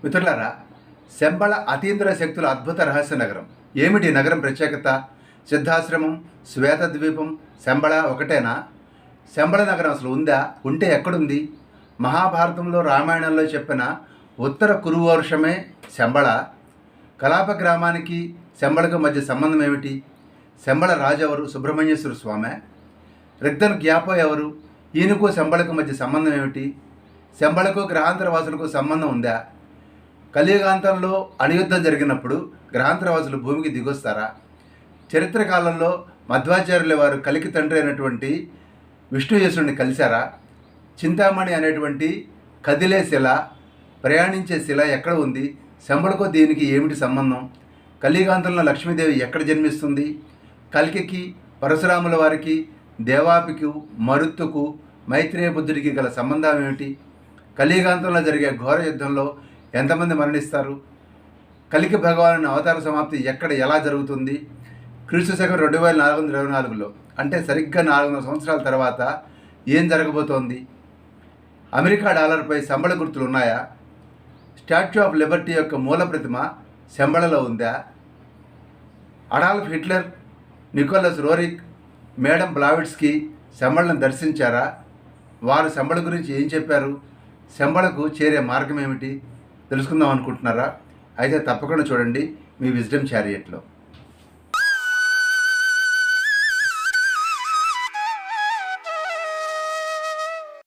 మిత్రులారా, శంబళ అతీంద్ర శక్తుల అద్భుత రహస్య నగరం. ఏమిటి నగరం ప్రత్యేకత? సిద్ధాశ్రమం, శ్వేత ద్వీపం, శంబళ ఒకటేనా? శంబళ నగరం అసలు ఉందా? ఉంటే ఎక్కడుంది? మహాభారతంలో, రామాయణంలో చెప్పిన ఉత్తర కురువర్షమే శంబళ. కలాప గ్రామానికి శంబళకు మధ్య సంబంధం ఏమిటి? శంబళ రాజు ఎవరు? సుబ్రహ్మణ్యేశ్వర స్వామి. రిగ్దన్ గ్యాపో ఎవరు? ఈయనకు శంబళకు మధ్య సంబంధం ఏమిటి? శంబళకు గ్రహాంతర వాసులకు సంబంధం ఉందా? కలియుగాంతంలో అణుయుద్ధం జరిగినప్పుడు గ్రహాంతరవాసులు భూమికి దిగొస్తారా? చరిత్ర కాలంలో మధ్వాచార్యుల వారు కలికి తండ్రి అయినటువంటి విష్ణుయేశుడిని కలిశారా? చింతామణి అనేటువంటి కదిలే శిల, ప్రయాణించే శిల ఎక్కడ ఉంది? శంబళకు దీనికి ఏమిటి సంబంధం? కలియుగాంతంలో లక్ష్మీదేవి ఎక్కడ జన్మిస్తుంది? కల్కికి, పరశురాముల వారికి, దేవాపికు, మరుత్తుకు, మైత్రేయ బుద్ధుడికి గల సంబంధం ఏమిటి? కలియుగాంతంలో జరిగే ఘోర యుద్ధంలో ఎంతమంది మరణిస్తారు? కలికి భగవాను అవతార సమాప్తి ఎక్కడ, ఎలా జరుగుతుంది? క్రీస్తు శకం 2424లో, అంటే సరిగ్గా 400 సంవత్సరాల తర్వాత ఏం జరగబోతోంది? అమెరికా డాలర్పై శంబళ గుర్తులు ఉన్నాయా? స్టాచ్యూ ఆఫ్ లిబర్టీ యొక్క మూల ప్రతిమ శంబళలో ఉందా? Adolf Hitler, Nicholas Roerich, madam Blavatsky శంబళను దర్శించారా? వారు శంబళ గురించి ఏం చెప్పారు? శంబళకు చేరే మార్గం ఏమిటి? తెలుసుకుందాం అనుకుంటున్నారా? అయితే తప్పకుండా చూడండి మీ విజ్డమ్ చారియట్లో.